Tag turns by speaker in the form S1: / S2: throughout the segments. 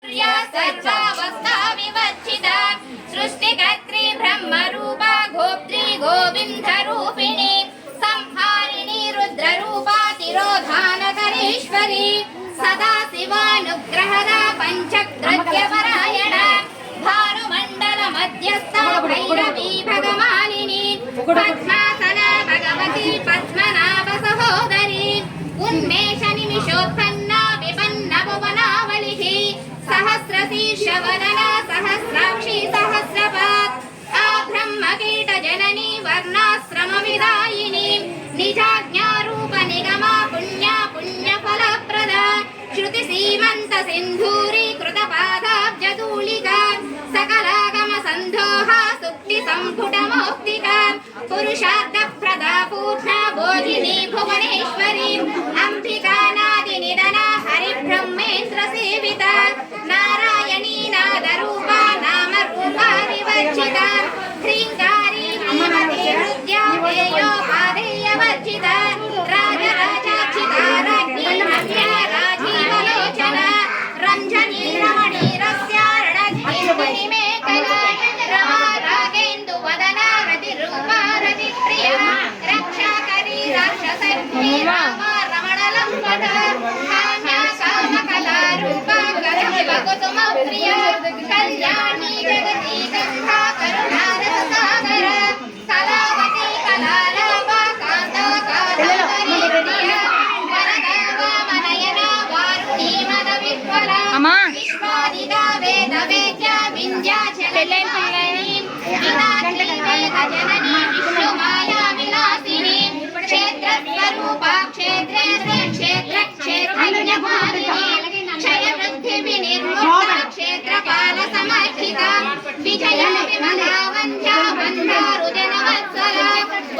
S1: सर्वावस्था विवर्जिता सृष्टिकर्त्री ब्रह्मरूपा गोप्त्री गोविन्दरूपिणी संहारिणी रुद्ररूपा तिरोधानकरेश्वरी सदा शिवानुग्रहदा पञ्चक्रत्यपरायणा भानुमण्डल मध्यस्था भैरवी भगमालिनी पद्मासना भगवती पद्मनाभ सहोदरी उन्मेष निमिषोत्पन्ना विपन्न भुवनावलिः सहस्रशीर्षवदना सहस्राक्षी सहस्रपात् आब्रह्मकीट जननी वर्णाश्रमविदायिनी निजाज्ञारूप निगमा पुण्या पुण्यफलप्रदा श्रुति सीमन्त सिन्धूरी कृतपादाब्जधूलिका सकलागम सन्दोहा सुक्ति सम्पुट मौक्तिका पुरुषार्थप्रदा पूर्णा बोधिनी भुवनेश्वरी अंबिका नादि निधना हरिब्रह्मेन्द्र सेविता नारायणी नादरूपा नामरूपा विवर्जिता ह्रीङ्कारी श्रीमती हृद्या तेजोपादेयवर्जिता राजराजाक्षिता राज्ञी रम्या राजीवलोचना रञ्जनी रमणी रस्यार्णद्भिर्मुनि मेखला रमा रागेन्दुवदना रतिरूपा रतिप्रिया रक्षाकरी राक्षसर्षी रामा रमणलम्बटा काम्या कामकलारूपा करुणिवकुसुमप्रिया कल्याणी जगती गङ्गा करुणारससागरा कलावती कलालापा कान्ता कादम्बरी प्रिया वरदा वामनयना वारुणी मदविह्वला विश्वादिता वेदवेद्या विन्ध्याचलनिवासिनी मीनाक्षी वेदजननी विष्णुमाया विलासिनी क्षेत्रस्वरूपा क्षेत्रेन्द्रे क्षेत्रक्षेत्रज्ञमालिनी क्षयवृद्धिविनिर्मुक्ता क्षेत्रपालसमर्थिता विजया विमला वन्द्या मन्दारुजनवत्सला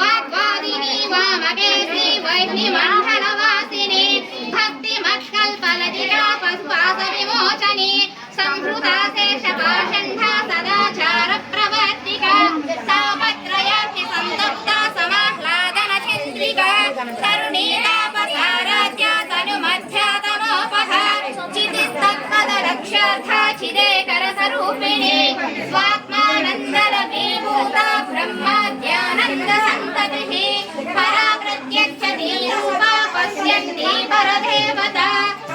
S1: वाग्वादिनी वामकेशी वह्निमण्डलवासिनी भक्तिमत्कल्पलतिका पशुपाशविमोचनी संहृता शेषपाषण्डा सदाचारप्रवर्तिका तापत्रयाग्नि संतप्ता समाह्लादनचन्द्रिका करुणीतापसाराध्या तनुमध्या तमोपहा चितिस्तत्पदरक्षार्था चिदेकरसरूपिणी स्वात्मानन्दलभीभूता ब्रह्माद्यानन्दसन्ततिः परा प्रत्यक्षती रूपा पश्यन्ती परदेवता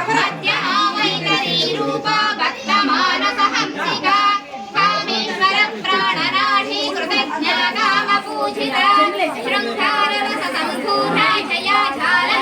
S1: मध्यमा वैखरी रूपा